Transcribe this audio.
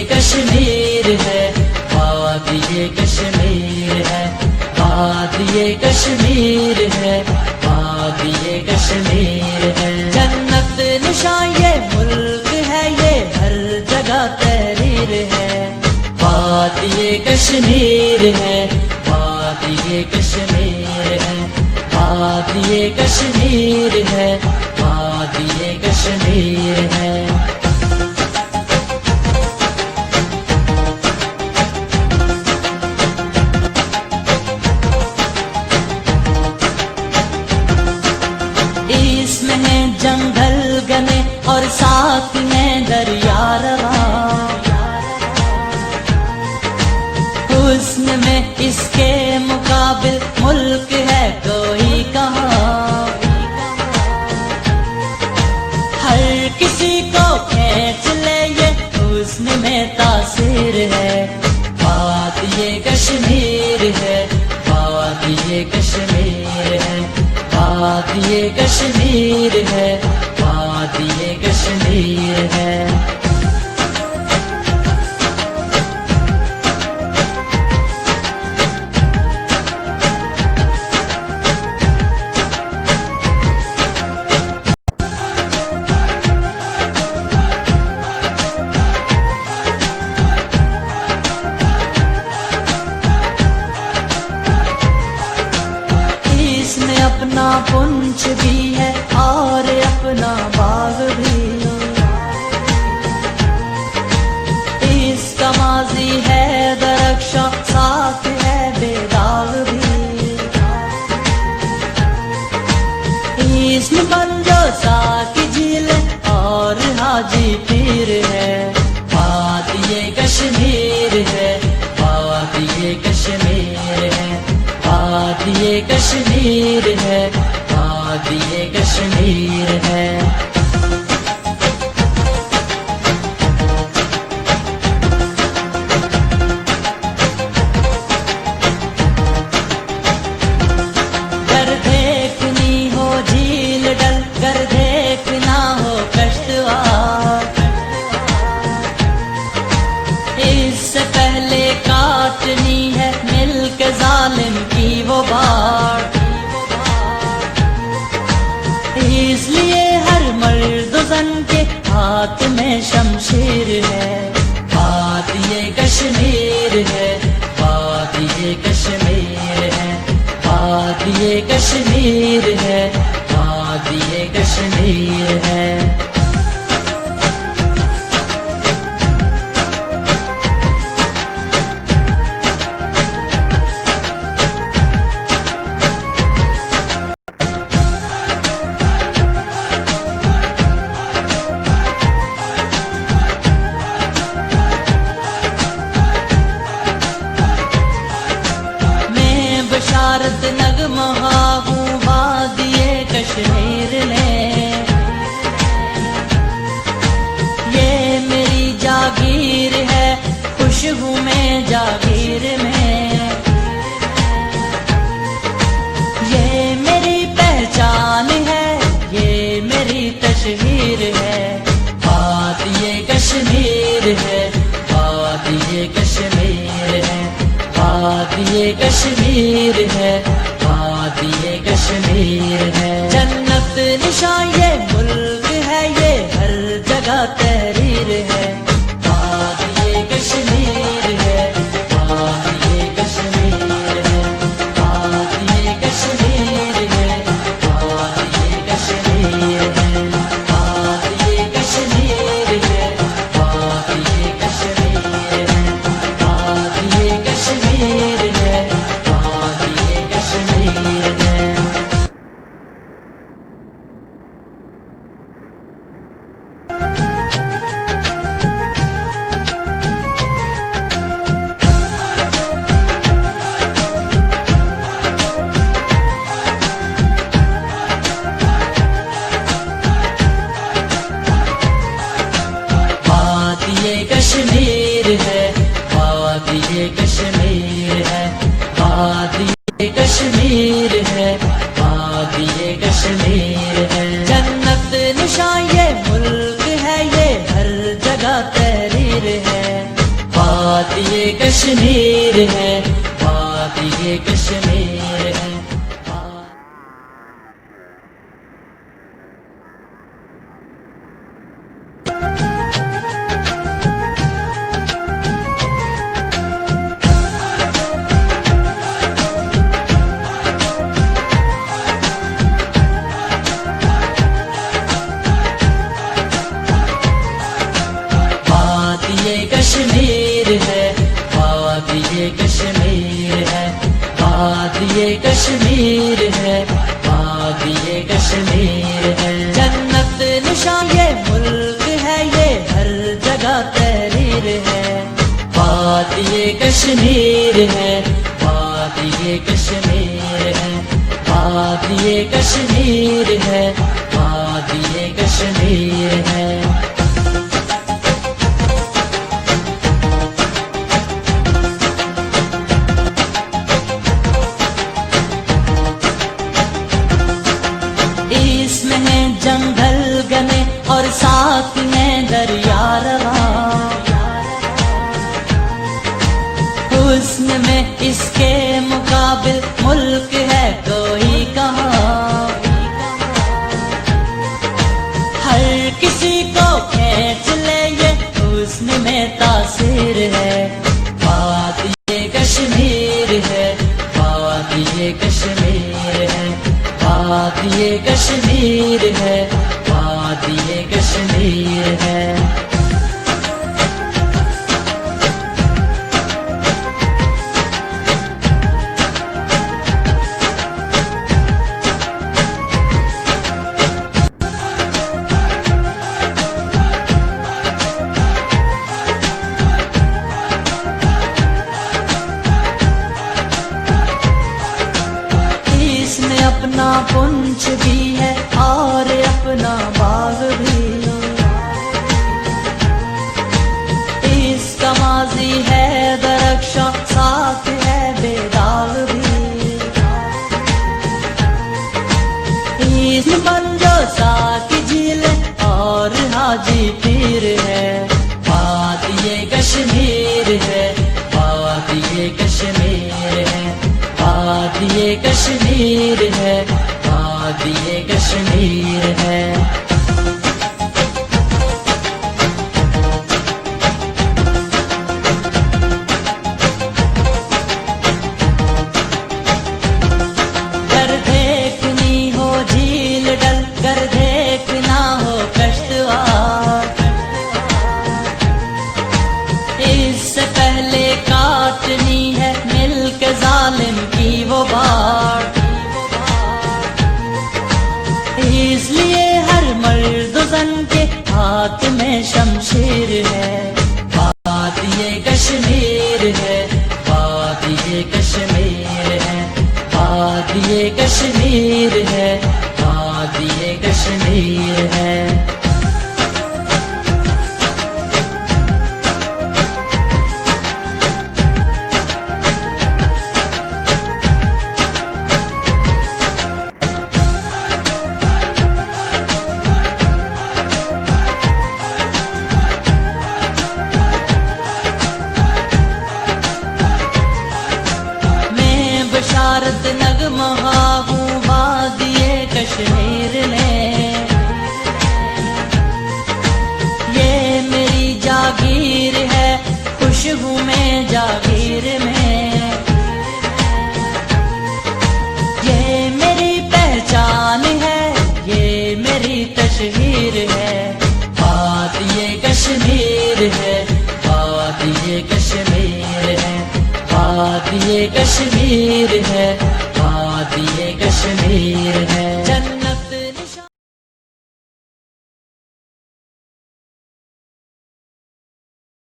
کشمیر ہے، وادی کشمیر ہے، وادی کشمیر ہے، وادی کشمیر ہے۔ جنت نشاں یہ ملک ہے، یہ ہر جگہ تحریر ہے۔ وادی کشمیر ہے، وادی کشمیر ہے، وادی کشمیر ہے، وادی کشمیر ہے۔ اس میں ہے جنگل گنے اور ساتھ میں دریا رواں، حسن میں اس کے مقابل ملک ہے کوئی کہاں۔ ہر کسی کو کھینچ لے یہ حسن میں تاثیر ہے۔ وادی کشمیر ہے، وادی کشمیر ہے، وادی کشمیر ہے، وادی کشمیر ہے۔ اس میں اپنا پنچ بھی ہے اور اپنا باغ بھی، اس کا ماضی ہے درخشاں ساتھ ہے بے داغ بھی۔ اس میں بنجو ساکی جھیل اور حاجی پیر ہے۔ وادی کشمیر ہے، وادی کشمیر ہے، وادی کشمیر ہے، وادی کشمیر ہے۔ گر دیکھنی ہو جھیل ڈل، گر دیکھنا ہو کشتواڑ، اس سے پہلے کاٹنی ہے مل کے ظالم کی وہ باڑ۔ اس لیے ہر مرد و زن کے ہاتھ میں شمشیر ہے۔ وادی کشمیر ہے، وادی کشمیر ہے، وادی کشمیر ہے، وادی کشمیر ہے۔ بشارت نغمہ ہوں وادی کشمیر میں، یہ میری جاگیر ہے، خوش ہوں میں جاگیر میں، یہ میری پہچان ہے، یہ میری تشہیر ہے۔ وادی کشمیر ہے، وادی کشمیر ہے، وادی کشمیر ہے، وادی کشمیر ہے۔ جنت نشاں یہ ملک ہے، یہ ہر جگہ تحریر ہے۔ وادی کشمیر ہے، وادی کشمیر ہے، وادی کشمیر ہے، وادی کشمیر ہے، وادی کشمیر ہے، وادی کشمیر ہے، وادی کشمیر ہے، وادی کشمیر۔ کشمیر ہے، وادی کشمیر ہے، وادی کشمیر ہے، وادی کشمیر ہے۔ جنت نشاں یہ ملک ہے، یہ ہر جگہ تحریر ہے، وادی کشمیر ہے، وادی کشمیر ہے۔ کشمیر ہے، وادی کشمیر ہے، وادی کشمیر ہے، وادی کشمیر ہے۔ جنت نشاں یہ ملک ہے، یہ ہر جگہ تحریر ہے، وادی کشمیر ہے، وادی کشمیر ہے، وادی کشمیر ہے، وادی کشمیر ہے۔ اس میں ہے جنگل گنے اور ساتھ میں دریا رواں، حسن میں اس کے مقابل ملک ہے کوئی کہاں، ہر کسی کو کھینچ لے یہ حسن میں تاثیر ہے، وادی کشمیر ہے، وادی کشمیر ہے، وادی کشمیر ہے، وادی کشمیر ہے۔ اس میں اپنا پنچ بھی ہے اور اپنا باغ بھی، اس کا ماضی ہے درخشاں ساتھ ہے بے داغ بھی، اس میں بنجو ساتھ جھیل اور حاجی پیر ہے، وادی کشمیر ہے، وادی کشمیر ہے، وادی کشمیر ہے، وادی کشمیر ہے۔ گر دیکھنی ہو جھیل ڈل، گر دیکھنا ہو کشتواڑ، اس سے پہلے کاٹنی ہے مل کے ظالم کی وہ باڑ، اس لیے ہر مرد و زن کے ہاتھ میں شمشیر ہے، وادی کشمیر ہے، وادی کشمیر ہے، وادی کشمیر ہے، وادی کشمیر ہے۔ بشارت نغمہ ہوں وادی کشمیر میں، یہ میری جاگیر ہے، خوش ہوں میں جاگیر میں، یہ میری پہچان ہے، یہ میری تشہیر ہے، وادی کشمیر ہے، وادی کشمیر ہے، وادی کشمیر ہے، وادی کشمیر ہے۔